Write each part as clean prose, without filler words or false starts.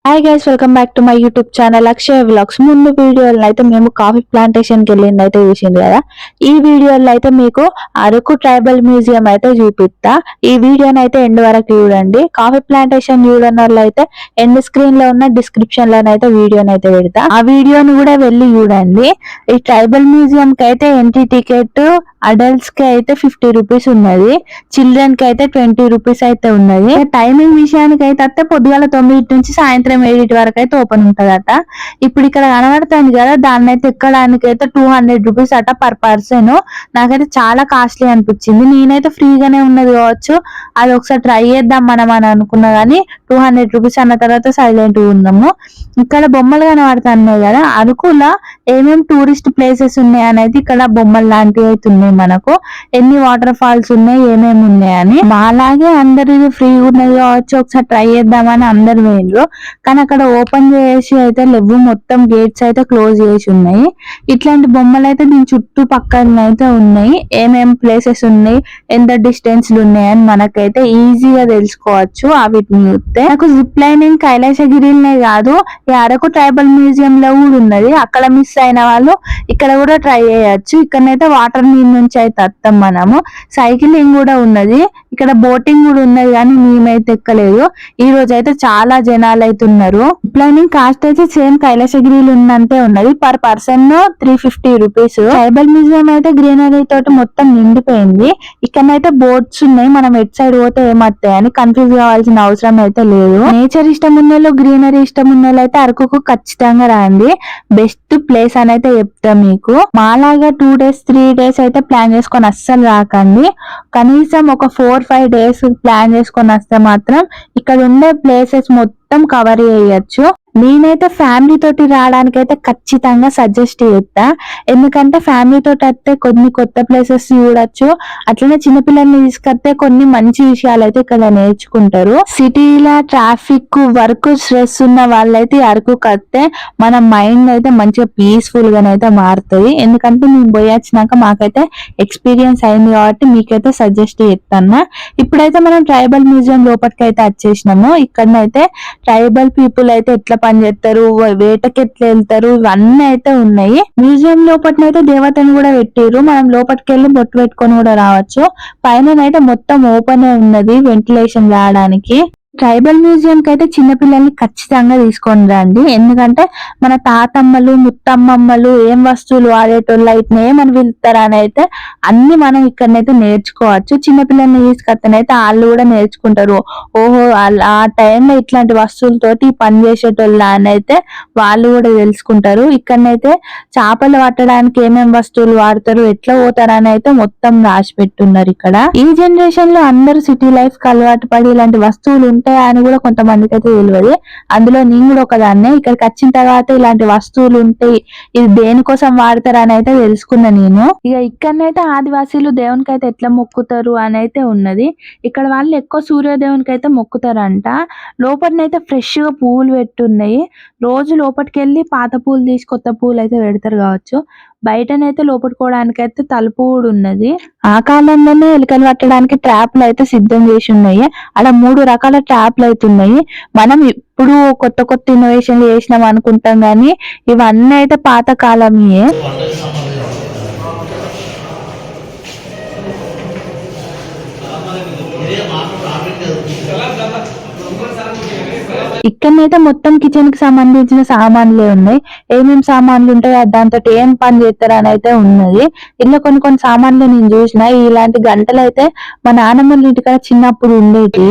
Hi guys, welcome back to my YouTube channel Akshaya vlogs. ముందు వీడియోలో అయితే మేము కాఫీ ప్లాంటేషన్ కి వెళ్ళింది అయితే చూసింది కదా. ఈ వీడియోలో అయితే మీకు అరకు ట్రైబల్ మ్యూజియం అయితే చూపిస్తా. ఈ వీడియోని అయితే ఎండ్ వరకు చూడండి. కాఫీ ప్లాంటేషన్ చూడని వాళ్ళు అయితే ఎండ్ స్క్రీన్ లో ఉన్న డిస్క్రిప్షన్ లోనైతే వీడియోని అయితే పెడతా. ఆ వీడియోని కూడా వెళ్ళి చూడండి. ఈ ట్రైబల్ మ్యూజియం కి అయితే ఎంట్రీ టికెట్ అడల్ట్స్ కి అయితే 50 రూపీస్ ఉన్నది, చిల్డ్రన్ కి అయితే 20 రూపీస్ అయితే ఉన్నది. టైమింగ్ విషయానికి అయితే పొద్దుగాల 9 నుంచి సాయంత్రం 7 వరకు అయితే ఓపెన్ ఉంటదట. ఇప్పుడు ఇక్కడ కనబడుతుంది కదా, దాన్ని అయితే ఎక్కడానికి అయితే 200 రూపీస్ అట పర్ పర్సన్. నాకైతే చాలా కాస్ట్లీ అనిపించింది. నేనైతే ఫ్రీగానే ఉన్నది కావచ్చు, అది ఒకసారి ట్రై చేద్దాం మనం అని అనుకున్నా గానీ 200 రూపీస్ అన్న తర్వాత సైలెంట్ ఉన్నాము. ఇక్కడ బొమ్మలు కనబడుతున్నాయి కదా, అరకులా ఏమేమి టూరిస్ట్ ప్లేసెస్ ఉన్నాయి అనేది ఇక్కడ బొమ్మలు లాంటివి అయితే ఉన్నాయి. మనకు ఎన్ని వాటర్ ఫాల్స్ ఉన్నాయి, ఏమేమి ఉన్నాయని. మాలాగే అందరు ఫ్రీ ఉన్నది కావచ్చు, ఒకసారి ట్రై చేద్దామని అందరు వేయండ్రు. కానీ అక్కడ ఓపెన్ చేసి అయితే లేవు, మొత్తం గేట్స్ అయితే క్లోజ్ చేసి ఉన్నాయి. ఇట్లాంటి బొమ్మలు అయితే దీని చుట్టూ పక్కన అయితే ఉన్నాయి. ఏమేమి ప్లేసెస్ ఉన్నాయి, ఎంత డిస్టెన్స్ ఉన్నాయని మనకైతే ఈజీగా తెలుసుకోవచ్చు. వీటిని చూస్తే నాకు జిప్ లైనింగ్ కైలాసగిరినే కాదు, ఈ అరకు ట్రైబల్ మ్యూజియం లో కూడా ఉన్నది. అక్కడ మిస్ అయిన వాళ్ళు ఇక్కడ కూడా ట్రై చేయొచ్చు. ఇక్కడనైతే వాటర్ మీద నుంచి అయితే వస్తాం మనము. సైక్లింగ్ కూడా ఉన్నది, ఇక్కడ బోటింగ్ కూడా ఉన్నది, కానీ మేమైతే ఎక్కలేదు. ఈ రోజు అయితే చాలా జనాలు అయితే ఉన్నారు. ప్లానింగ్ కాస్ట్ అయితే సేమ్ కైలాసగిరిలో ఉన్నంతే ఉన్నది. Per person 350 rupees. Tribal museum అయితే గ్రీనరీ తోటి మొత్తం నిండిపోయింది. ఇక్కడనైతే బోట్స్ ఉన్నాయి, మనం ఎట్ సైడ్ పోతే ఏమవుతాయని కన్ఫ్యూజ్ కావాల్సిన అవసరం అయితే లేదు. నేచర్ ఇష్టం ఉన్న గ్రీనరీ ఇష్టం ఉన్న అయితే అరకుకు ఖచ్చితంగా రండి. బెస్ట్ ప్లేస్ అని అయితే చెప్తా మీకు. మాలాగా 2 days 3 days అయితే ప్లాన్ చేసుకొని అస్సలు రాకండి. కనీసం ఒక 4-5 days ప్లాన్ చేసుకొని వస్తే మాత్రం ఇక్కడ ఉండే ప్లేసెస్ మొత్తం కవర్ చేయొచ్చు. నేనైతే ఫ్యామిలీ తోటి రావడానికి అయితే ఖచ్చితంగా సజెస్ట్ చేస్తా. ఎందుకంటే ఫ్యామిలీ తోటి వస్తే కొన్ని కొత్త ప్లేసెస్ చూడొచ్చు, అట్లనే చిన్నపిల్లల్ని తీసుకొస్తే కొన్ని మంచి విషయాలు అయితే ఇక్కడ నేర్చుకుంటారు. సిటీలో ట్రాఫిక్ వర్క్ స్ట్రెస్ ఉన్న వాళ్ళైతే అరకు వస్తే మన మైండ్ అయితే మంచిగా పీస్ఫుల్ గానైతే మారుతుంది. ఎందుకంటే మేము పోయి వచ్చినాక మాకైతే ఎక్స్పీరియన్స్ అయింది కాబట్టి మీకైతే సజెస్ట్ చేస్తాను. ఇప్పుడైతే మనం ట్రైబల్ మ్యూజియం లోపలికి అయితే వచ్చేసినాము. ఇక్కడనైతే ట్రైబల్ పీపుల్ అయితే ఎట్లా పని చేస్తారు, వేటకి ఎట్లా వెళ్తారు, ఇవన్నీ అయితే ఉన్నాయి. మ్యూజియం లోపలనైతే దేవతను కూడా పెట్టారు, మనం లోపలికి వెళ్ళి బొట్టు పెట్టుకొని కూడా రావచ్చు. పైన అయితే మొత్తం ఓపెన్ ఉన్నది వెంటిలేషన్ రావడానికి. ట్రైబల్ మ్యూజియం కి అయితే చిన్నపిల్లల్ని ఖచ్చితంగా తీసుకొని రండి. ఎందుకంటే మన తాతమ్మలు ముత్తమ్మమ్మలు ఏం వస్తువులు వాడేటోళ్ళు అయితే ఏమని వెళ్తారు అని అయితే అన్ని మనం ఇక్కడనైతే నేర్చుకోవచ్చు. చిన్నపిల్లల్ని తీసుకొస్తేనైతే వాళ్ళు కూడా నేర్చుకుంటారు. ఓహో, ఆ టైంలో ఇట్లాంటి వస్తువులతోటి పని చేసేటోళ్ళ అని అయితే వాళ్ళు కూడా తెలుసుకుంటారు. ఇక్కడనైతే చేపలు పట్టడానికి ఏమేమి వస్తువులు వాడతారు, ఎట్లా పోతారు అని అయితే మొత్తం రాసి పెట్టున్నారు. ఇక్కడ ఈ జనరేషన్ లో అందరూ సిటీ లైఫ్ కి అలవాటు పడి ఇలాంటి వస్తువులు ఉంటాయి అని కూడా కొంతమందికి అయితే తెలియదు. అందులో నేను కూడా ఒకదాన్నే. ఇక్కడికి వచ్చిన తర్వాత ఇలాంటి వస్తువులు ఉంటాయి, ఇది దేనికోసం వాడతారు అని అయితే తెలుసుకున్నా నేను. ఇక్కడనైతే ఆదివాసీలు దేవునికి అయితే ఎట్లా మొక్కుతారు అని అయితే ఉన్నది. ఇక్కడ వాళ్ళు ఎక్కువ సూర్యదేవునికి అయితే మొక్కుతారంట. లోపలనైతే ఫ్రెష్ గా పువ్వులు పెట్టున్నాయి. రోజు లోపలికి వెళ్ళి పాత పూలు తీసి కొత్త పూలు అయితే పెడతారు కావచ్చు. బయటనైతే లోపడుకోవడానికి అయితే తలుపు కూడా ఉన్నది. ఆ కాలంలోనే ఎలుకలు పట్టడానికి ట్రాప్లు అయితే సిద్ధం చేసి ఉన్నాయి. అలా 3 రకాల ట్రాప్లు అయితే ఉన్నాయి. మనం ఇప్పుడు కొత్త కొత్త ఇన్నోవేషన్లు చేసినాం అనుకుంటాం, కానీ ఇవన్నీ అయితే పాత కాలమే. ఇక్కడనైతే మొత్తం కిచెన్ కి సంబంధించిన సామాన్లే ఉన్నాయి. ఏమేమి సామాన్లు ఉంటాయో దాంతో ఏం పని చేస్తారు అని అయితే ఉన్నది. ఇలా కొన్ని సామాన్లు నేను చూసిన. ఇలాంటి గంటలు అయితే మా నాన్నమ్మ ఇంటికాడ చిన్నప్పుడు ఉండేటి.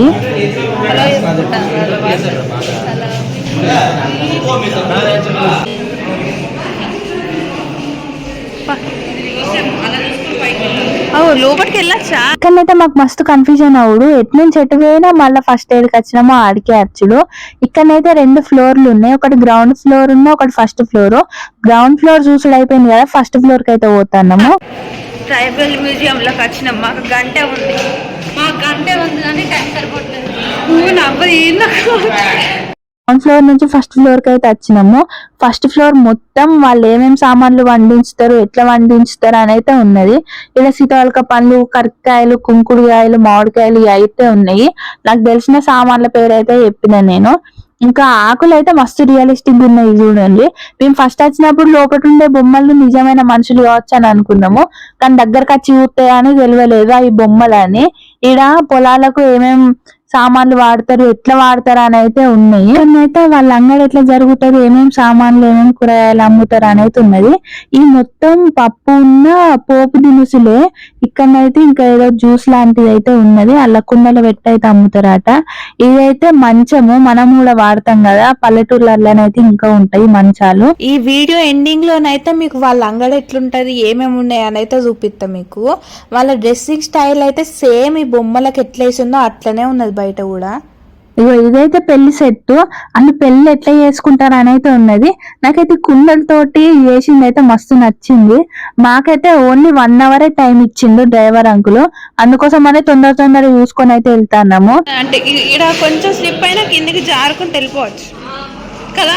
లోపలికి వెళ్ళొచ్చా? ఇక్కడనైతే మాకు మస్తు కన్ఫ్యూజన్ అవుడు, ఎట్నుంచి ఎటు పోయినా మళ్ళీ ఫస్ట్ ఎయిడ్కి వచ్చినామో ఆడికే అచ్చుడు. ఇక్కడనైతే 2 ఫ్లోర్లు ఉన్నాయి, ఒకటి గ్రౌండ్ ఫ్లోర్ ఉన్న, ఒకటి ఫస్ట్ ఫ్లోర్. గ్రౌండ్ ఫ్లోర్ చూసుడు అయిపోయింది కదా, ఫస్ట్ ఫ్లోర్ కి అయితే పోతున్నాము. ట్రైబల్ మ్యూజియం లోకి వచ్చినాం. మాకు గంట ఉంది కానీ టైం సరిపోతుంది. గ్రౌండ్ ఫ్లోర్ నుంచి ఫస్ట్ ఫ్లోర్ కి అయితే వచ్చినాము. ఫస్ట్ ఫ్లోర్ మొత్తం వాళ్ళు ఏమేమి సామాన్లు వండించుతారు, ఎట్లా వండించుతారు అని అయితే ఉన్నది. ఇలా సీతాఫలక పండ్లు, కరక్కాయలు, కుంకుడుకాయలు, మామిడికాయలు అయితే ఉన్నాయి. నాకు తెలిసిన సామాన్ల పేరు అయితే చెప్పిన నేను. ఇంకా ఆకులు అయితే మస్తు రియలిస్టిక్ ఉన్నాయి చూడండి. మేము ఫస్ట్ వచ్చినప్పుడు లోపల ఉండే బొమ్మలు నిజమైన మనుషులు కావచ్చు అని అనుకున్నాము, కానీ దగ్గరకు వచ్చి చూస్తే అని తెలియలేదు అవి బొమ్మలని. ఈడ పొలాలకు ఏమేం సామాన్లు వాడతారు, ఎట్లా వాడతారు అని అయితే ఉన్నాయి. అయితే వాళ్ళ అంగడి ఎట్లా జరుగుతుంది, ఏమేమి సామాన్లు ఏమేమి కూరగాయలు అమ్ముతారు అని అయితే ఉన్నది. ఈ మొత్తం పప్పు ఉన్న పోపు దినుసులే. ఇక్కడనైతే ఇంకా ఏదో జ్యూస్ లాంటిది అయితే ఉన్నది, అల్ల కుండలో పెట్టి అయితే అమ్ముతారట. ఇదైతే మంచము, మనం కూడా వాడతాం కదా పల్లెటూర్లలోనైతే ఇంకా ఉంటాయి మంచాలు. ఈ వీడియో ఎండింగ్ లోనైతే మీకు వాళ్ళ అంగడి ఎట్లుంటది, ఏమేమి ఉన్నాయి అని అయితే చూపిస్తా మీకు. వాళ్ళ డ్రెస్సింగ్ స్టైల్ అయితే సేమ్ ఈ బొమ్మలకు ఎట్లా వేసిందో అట్లనే ఉన్నది బయట కూడా. ఇగో ఇదైతే పెళ్లి సెట్, అన్ని పెళ్లి ఎట్లా చేసుకుంటారు అని అయితే ఉన్నది. నాకైతే కుండలతోటి చేసింది అయితే మస్తు నచ్చింది. మాకైతే ఓన్లీ 1 hour టైం ఇచ్చిండు డ్రైవర్ అంకుల్, అందుకోసం అనే తొందర చూసుకొని అయితే వెళ్తాము. అంటే ఇక్కడ కొంచెం స్లిప్ అయినా కిందికి జారుకొని వెళ్ళిపోవచ్చు కదా.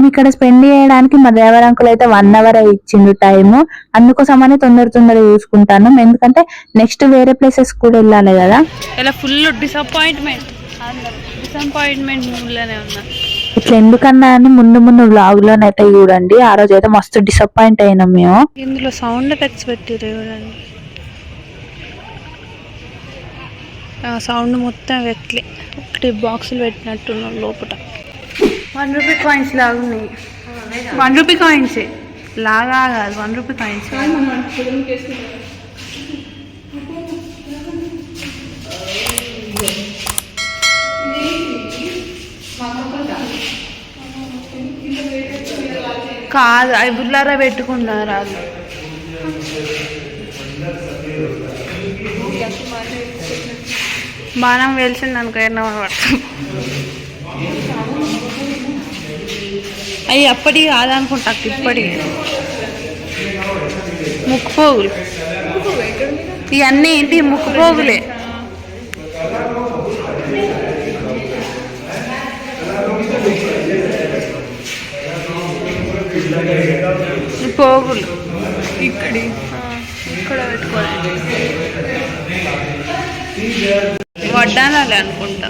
ఇక్కడ స్పెండ్ చేయడానికి మా డ్రైవర్ అంకుల్ అయితే 1 hour ఇచ్చిండు టైము, అందుకోసం అని తొందర చూసుకుంటాను, ఎందుకంటే నెక్స్ట్ వేరే ప్లేసెస్ కూడా వెళ్ళాలి కదా. ఇలా ఫుల్ డిసప్పాయింట్మెంట్ మూడ్లోనే ఉన్నా. ఇట్లా ఎందుకన్నా అని ముందు వ్లాగ్ లోనైతే చూడండి. ఆ రోజు అయితే మస్తు డిసప్పాయింట్ అయినాం మేము. ఇందులో సౌండ్ ఎఫెక్ట్స్ పెట్టిరు చూడండి, సౌండ్ మొత్తం వెక్లే ఒకటి బాక్సులు పెట్టినట్టున్నాం లోపల. 1 రూపీ కాయిన్స్ లాగా ఉన్నాయి. 1 రూపీ కాయిన్స్ లాగా కాదు, 1 రూపీ కాయిన్స్. కాదు, అవి బుల్లారా పెట్టుకున్నారు వాళ్ళు. బాణం వేల్సింది అనుకో, ఎన్నో పడతాం. అవి అప్పటికి కాదనుకుంటా, ఇప్పటికి ముక్కుపోగులు ఇవన్నీ ఏంటి, ముక్కుపోగులే. పోగులు ఇక్కడ పెట్టుకోవాలి, వడ్డానాలే అనుకుంటా.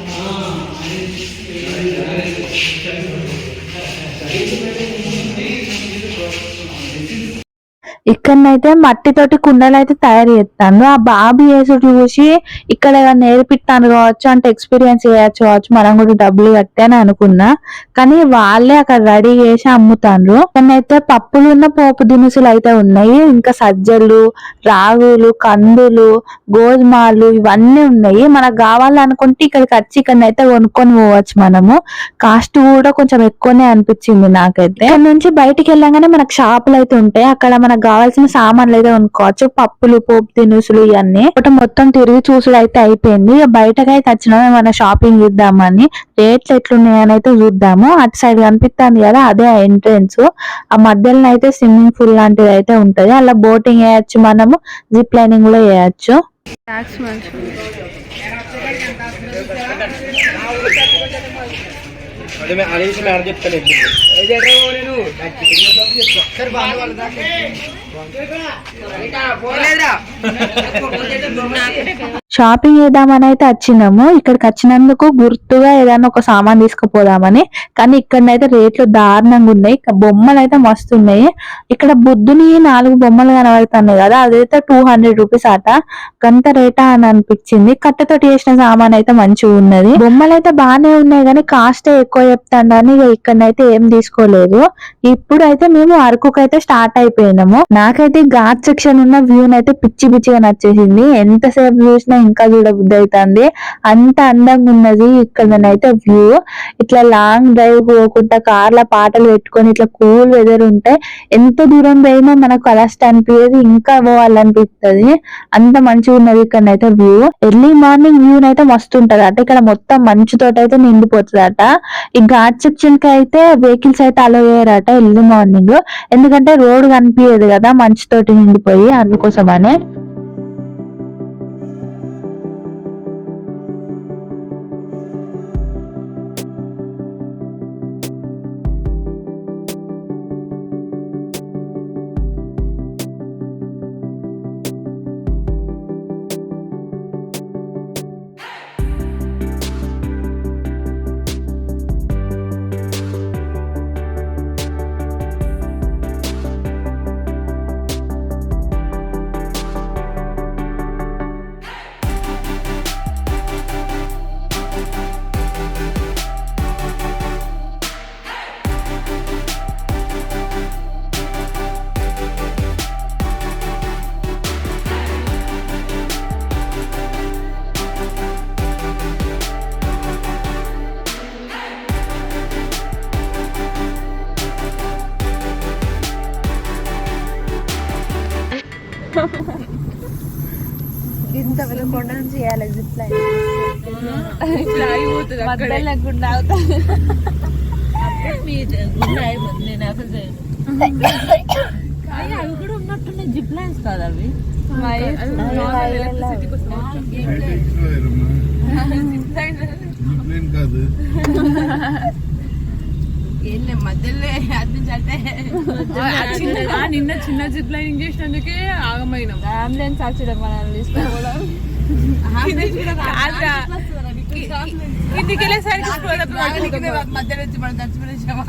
ఇక్కడనైతే మట్టితోటి కుండలు అయితే తయారు చేస్తాను. ఆ బాబు చేసుడు చూసి ఇక్కడ నేర్పిస్తాను కావచ్చు, అంటే ఎక్స్పీరియన్స్ చేయొచ్చు కావచ్చు, మనం కూడా డబ్బులు కట్టే అని అనుకున్నా, కానీ వాళ్ళే అక్కడ రెడీ చేసి అమ్ముతాండ్రు. ఇక్కడనైతే పప్పులు ఉన్న పోపు దినుసులు అయితే ఉన్నాయి, ఇంకా సజ్జలు, రాగులు, కందులు, గోధుమలు ఇవన్నీ ఉన్నాయి. మనకు కావాలనుకుంటే ఇక్కడికి వచ్చి ఇక్కడనైతే కొనుక్కొని పోవచ్చు మనము. కాస్ట్ కూడా కొంచెం ఎక్కువనే అనిపించింది నాకైతే. ఇక్కడ నుంచి బయటికి వెళ్ళగానే మనకు షాపులు అయితే ఉంటాయి, అక్కడ మనకు కావాల్సిన సామాన్లు అయితే కొనుక్కోవచ్చు, పప్పులు, పోపు దినుసులు ఇవన్నీ. మొత్తం తిరిగి చూసుడు అయితే అయిపోయింది. బయటకైతే వచ్చినా ఏమైనా షాపింగ్ చేద్దామని, రేట్లు ఎట్లున్నాయని అయితే చూద్దాము. అటు సైడ్ కనిపిస్తుంది కదా, అదే ఎంట్రెన్స్. ఆ మధ్యలో అయితే స్విమ్మింగ్ పూల్ లాంటిది అయితే ఉంటది, అలా బోటింగ్ చేయొచ్చు, మనము జిప్ లైనింగ్ కూడా చేయొచ్చు. షాపింగ్ చేద్దామని అయితే వచ్చినాము. ఇక్కడికి వచ్చినందుకు గుర్తుగా ఏదైనా ఒక సామాన్ తీసుకుపోదామని, కానీ ఇక్కడనైతే రేట్లు దారుణంగా ఉన్నాయి. బొమ్మలు అయితే మస్తు ఉన్నాయి. ఇక్కడ బుద్ధుని 4 బొమ్మలు కనబడుతున్నాయి కదా, అదైతే 200 రూపీస్ అట. గంత రేటా అని అనిపించింది. కట్టెతోటి చేసిన సామాన్ అయితే మంచిగా ఉన్నది. బొమ్మలు అయితే బాగానే ఉన్నాయి కానీ కాస్ట్ ఎక్కువ చెప్తాండని ఇక్కడనైతే ఏం తీసుకోలేదు. ఇప్పుడు అయితే మేము అరకుకైతే స్టార్ట్ అయిపోయినాము. నాకైతే ఘాట్ సెక్షన్ ఉన్న వ్యూ అయితే పిచ్చిగా నచ్చేసింది. ఎంతసేపు చూసినా ఇంకా చూడబుద్ధి అవుతుంది, అంత అందంగా ఉన్నది ఇక్కడనైతే వ్యూ. ఇట్లా లాంగ్ డ్రైవ్ పోకుండా కార్ల పాటలు పెట్టుకొని ఇట్లా కూల్ వెదర్ ఉంటే ఎంత దూరం పోయినా మనకు అలస్ట్ అనిపించేది, ఇంకా పోవాలనిపిస్తుంది, అంత మంచిగా ఉన్నది ఇక్కడనైతే వ్యూ. ఎర్లీ మార్నింగ్ వ్యూ అయితే మస్తు ఉంటది అట. ఇక్కడ మొత్తం మంచుతోటి అయితే నిండిపోతుంది అట. ఈ ఘాట్ సెక్షన్ కి అయితే వెహికల్స్ అయితే అలో చేయరట ఎర్లీ మార్నింగ్, ఎందుకంటే రోడ్ కనిపించదు కదా మంచుతోటి నిండిపోయి, అందుకోసమనే. ఇంత పెద్ద కొండ నుంచి చేయాలి జిప్ లైన్ మధ్యలో లేకుండా అవి కూడా ఉన్నట్టున్నాయి జిప్ లైన్స్ కాదు అవి కాదు మధ్యలో అంటే నిన్న చిన్న జిప్ లైనింగ్ చేసినందుకే ఆగమైనాం. అంబులెన్స్ వచ్చడం మనల్ని తీసుకోవడం ఇంటికి వెళ్ళేసరికి మధ్యలో వచ్చి మనం చచ్చిపోయినామా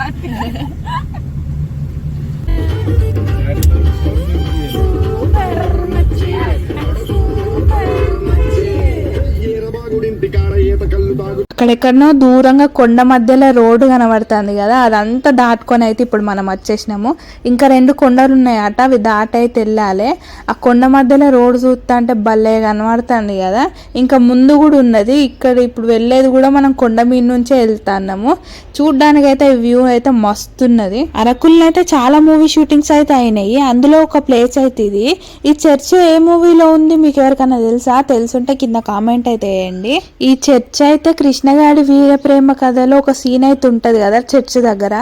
అక్కడెక్కడనో దూరంగా కొండ మధ్యలో రోడ్డు కనబడుతుంది కదా, అదంతా దాటుకొని అయితే ఇప్పుడు మనం వచ్చేసినాము. ఇంకా 2 కొండలు ఉన్నాయట, అవి దాటి అయితే వెళ్ళాలి. ఆ కొండ మధ్యలో రోడ్డు చూస్తా అంటే భలే కనబడుతుంది కదా. ఇంకా ముందు కూడా ఉన్నది, ఇక్కడ ఇప్పుడు వెళ్ళేది కూడా మనం కొండ మీద నుంచే వెళ్తున్నాము. చూడ్డానికి అయితే వ్యూ అయితే మస్తు ఉన్నది. అరకుల్లో అయితే చాలా మూవీ షూటింగ్స్ అయితే అయినాయి, అందులో ఒక ప్లేస్ అయితే ఇది. ఈ చర్చ్ ఏ మూవీలో ఉంది మీకు ఎవరికైనా తెలుసా? తెలుసుంటే కింద కామెంట్ అయితే వేయండి. ఈ చర్చ్ అయితే కృష్ణగాడి వీర ప్రేమ కథలో ఒక సీన్ అయితే ఉంటది కదా చర్చ్ దగ్గర,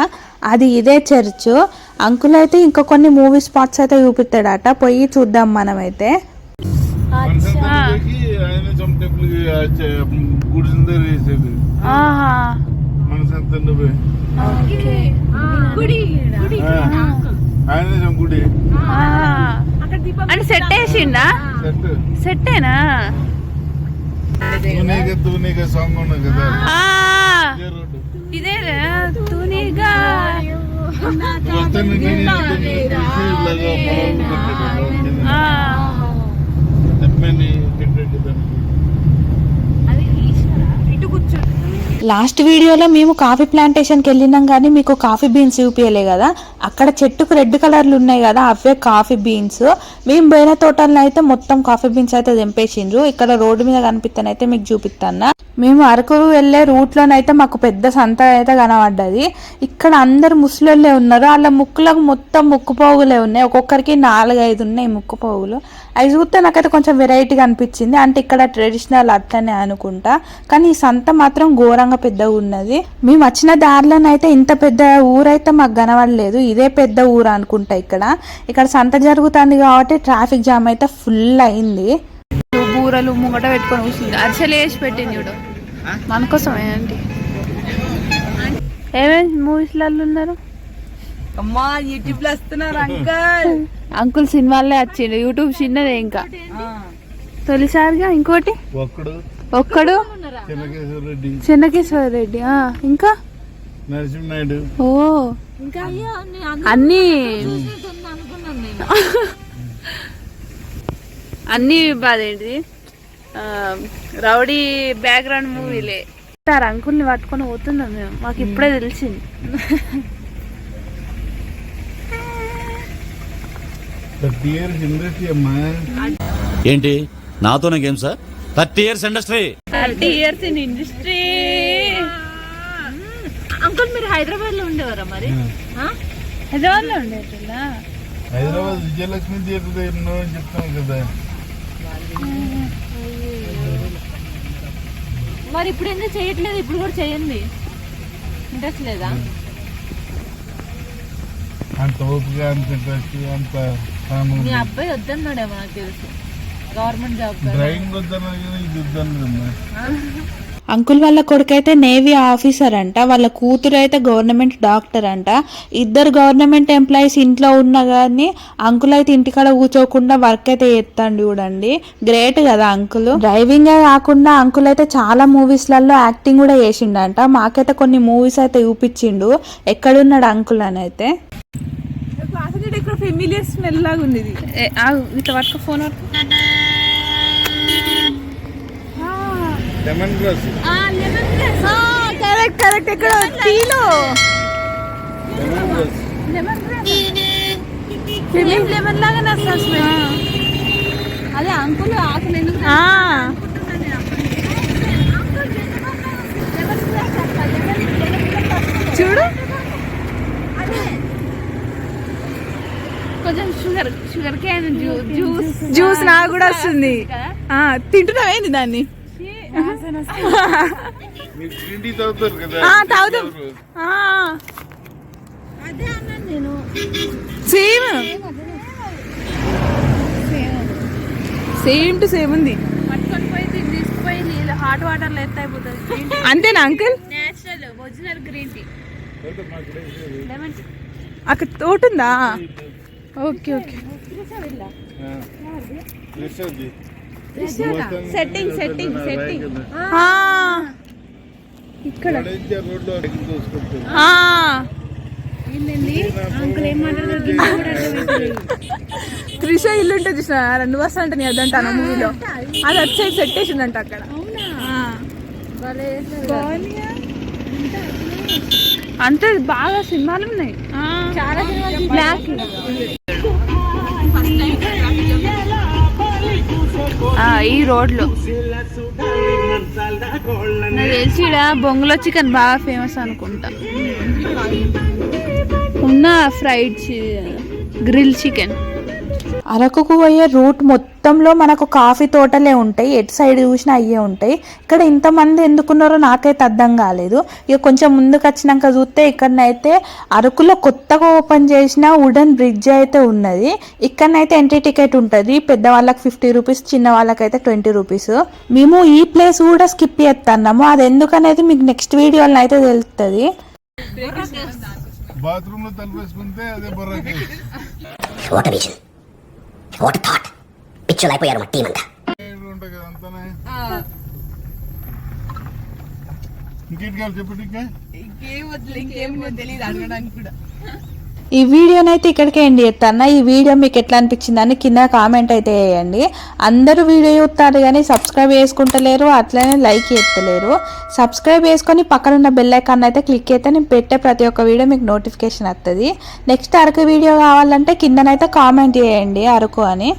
అది ఇదే చర్చ్. అంకుల్ అయితే ఇంకా కొన్ని మూవీ స్పాట్స్ అయితే చూపిస్తాడట, పోయి చూద్దాం మనమైతే. గుడి అంటే సెట్ వేసిండా? సెట్టేనా? సాంగ్ ఉన్నది కదా, ఇదే తూనిగా లాస్ట్ వీడియోలో మేము కాఫీ ప్లాంటేషన్కి వెళ్ళినాం కానీ మీకు కాఫీ బీన్స్ చూపించలే కదా. అక్కడ చెట్టుకు రెడ్ కలర్లు ఉన్నాయి కదా, అవే కాఫీ బీన్స్. మేము పోయిన తోటల్లో అయితే మొత్తం కాఫీ బీన్స్ అయితే తెంపేసిండ్రు. ఇక్కడ రోడ్డు మీద కనిపిస్తానైతే మీకు చూపిస్తాను. మేము అరకు వెళ్ళే రూట్లోనైతే మాకు పెద్ద సంత అయితే కనబడ్డది. ఇక్కడ అందరు ముసలోళ్ళే ఉన్నారు, వాళ్ళ ముక్కులకు మొత్తం ముక్కు పోగులే ఉన్నాయి. ఒక్కొక్కరికి 4-5 ఉన్నాయి ముక్కు పోగులు. అవి చూస్తే నాకైతే కొంచెం వెరైటీగా అనిపించింది. అంటే ఇక్కడ ట్రెడిషనల్ అట్లనే అనుకుంటా, కానీ ఈ సంత మాత్రం ఘోరంగా పెద్దగా ఉన్నది. మేము వచ్చిన దారిలోనైతే ఇంత పెద్ద ఊరైతే మాకు కనబడలేదు, ఇదే పెద్ద ఊరు అనుకుంటా. ఇక్కడ సంత జరుగుతుంది కాబట్టి ట్రాఫిక్ జామ్ అయితే ఫుల్ అయింది. బూరలు ముంగట పెట్టుకొని కూర్చుంది, అరిసెలు వేసి పెట్టింది చూడు మన కోసం. ఏంటి ఏమేమి మూవీస్లలో ఉన్నారు? అమ్మా యూట్యూబ్ లో వస్తున్నారు అంకల్. అంకుల్ సినిమాలే వచ్చిండు, యూట్యూబ్ చిన్నదే. ఇంకా తొలిసారిగా ఇంకోటి ఒక్కడు చెన్నకేశ్వర రెడ్డి, ఇంకా నరసింహనాయుడు. ఓ అన్ని అన్ని బాధేంటిది రౌడీ బ్యాక్గ్రౌండ్ మూవీలే. అంకుల్ని పట్టుకొని పోతున్నాం మేము, మాకు ఇప్పుడే తెలిసింది. ఏంటి నాతోనే game sir? 30 years industry. 30 years in industry. Uncle మీరు హైదరాబాద్ లో ఉండేవారా మరి? హైదరాబాద్ లో ఉండేటా? హైదరాబాద్ విజయలక్ష్మి థియేటర్ ఎన్నో అని చెప్తాను కదా. మరి ఇప్పుడు ఎందుకు చేయట్లేదు? ఇప్పుడు కూడా చేయండి, ఇంట్రెస్ట్ లేదా? అంత ఓపిక, అంత ఇంట్రెస్ట్, అంత మీ అబ్బాయి వద్దన్నాడేమో నాకు తెలుసు, గవర్నమెంట్ జాబ్. డ్రైవింగ్ వద్దన్నా ఇది వద్దన్నదమ్మా. అంకుల్ వాళ్ళ కొడుకైతే నేవీ ఆఫీసర్ అంట, వాళ్ళ కూతురు అయితే గవర్నమెంట్ డాక్టర్ అంట. ఇద్దరు గవర్నమెంట్ ఎంప్లాయీస్ ఇంట్లో ఉన్నా కానీ అంకుల్ అయితే ఇంటికాడ కూర్చోకుండా వర్క్ అయితే చేస్తాడు. చూడండి గ్రేట్ కదా అంకుల్. డ్రైవింగే కాకుండా అంకుల్ అయితే చాలా మూవీస్లలో యాక్టింగ్ కూడా చేసిండంట. మాకైతే కొన్ని మూవీస్ అయితే చూపించిండు. ఎక్కడున్నాడు అంకుల్ అని అయితే. ఇక్కడ ఫెమిలియర్ స్మెల్ లాగా ఉంది. ఇట్లా పట్టుకో phone lemon grass. Correct correct. ఇక్కడ టీలో లెమన్ లాగా వస్తుంది. అదే అంకుల్ ఆకులు ఎందుకు చూడు, కొంచెం షుగర్ క్యాన్ జ్యూస్ నాకు కూడా వస్తుంది. తింటున్నావు ఏంది దాన్ని? మీరు గ్రీన్ టీ తాగుతారు కదా? తాగుతాం. సేమ్ సేమ్ టు సేమ్ ఉంది. పట్టుకొని పోయి తీసుకుపోయి నీళ్ళు హాట్ వాటర్ లో ఎత్త అయిపోతుంది. అంతేనా uncle? Natural original green tea. Lemon tea అక్కడ తోటుందా? Okay okay. సెట్టింగ్ ఇక్కడ రోడ్లో చూసుకుంటారు. అంకుల్ ఏం మాట్లాడతారు? త్రిష ఇల్లు ఉంటుంది చూసిన 2 బస్సు అంటే నేను అదంటాను మూవీలో. అది వచ్చే సెట్ వేసిందంట అక్కడ. అంతే బాగా సినిమాలు ఉన్నాయి. చాలా బ్లాక్ ఈ రోడ్లో నాకు తెలిసి బొంగులో చికెన్ బాగా ఫేమస్ అనుకుంటా. ఉన్న ఫ్రైడ్ గ్రిల్ చికెన్. అరకుకు పోయే రూట్ మొత్తంలో మనకు కాఫీ తోటలే ఉంటాయి. ఎటు సైడ్ చూసినా అయ్యే ఉంటాయి. ఇక్కడ ఇంతమంది ఎందుకున్నారో నాకైతే అర్థం కాలేదు. ఇక కొంచెం ముందుకు వచ్చినాక చూస్తే ఇక్కడనైతే అరకులో కొత్తగా ఓపెన్ చేసిన వుడెన్ బ్రిడ్జ్ అయితే ఉన్నది. ఇక్కడనైతే ఎంట్రీ టికెట్ ఉంటుంది. పెద్దవాళ్ళకి 50 రూపీస్, చిన్న వాళ్ళకైతే 20 రూపీస్. మేము ఈ ప్లేస్ కూడా స్కిప్ చేస్తున్నాము. అది ఎందుకనేది మీకు నెక్స్ట్ వీడియోలో అయితే తెలుస్తుంది. బాత్రూమ్ లో తలుపేసుకుంటే అదే బొర్రకి. వాట్ థాట్ పిచ్చోలు అయిపోయారు మా టీం అంతా. ఉంటాయి కదా అంతానే. ఇంకేంటి కావాలి చెప్పండి. ఈ వీడియోనైతే ఇక్కడికే ఎండ్ చేస్తాను. ఈ వీడియో మీకు ఎట్లా అనిపించింది అని కింద కామెంట్ అయితే వేయండి. అందరూ వీడియో చూస్తారు కానీ సబ్స్క్రైబ్ చేసుకుంటలేరు, అట్లనే లైక్ చేస్తలేరు. సబ్స్క్రైబ్ చేసుకొని పక్కన ఉన్న బెల్ ఐకాన్ అయితే క్లిక్ అయితే నేను పెట్టే ప్రతి ఒక్క వీడియో మీకు నోటిఫికేషన్ వస్తుంది. నెక్స్ట్ అరకు వీడియో కావాలంటే కిందనైతే కామెంట్ చేయండి అరకు అని.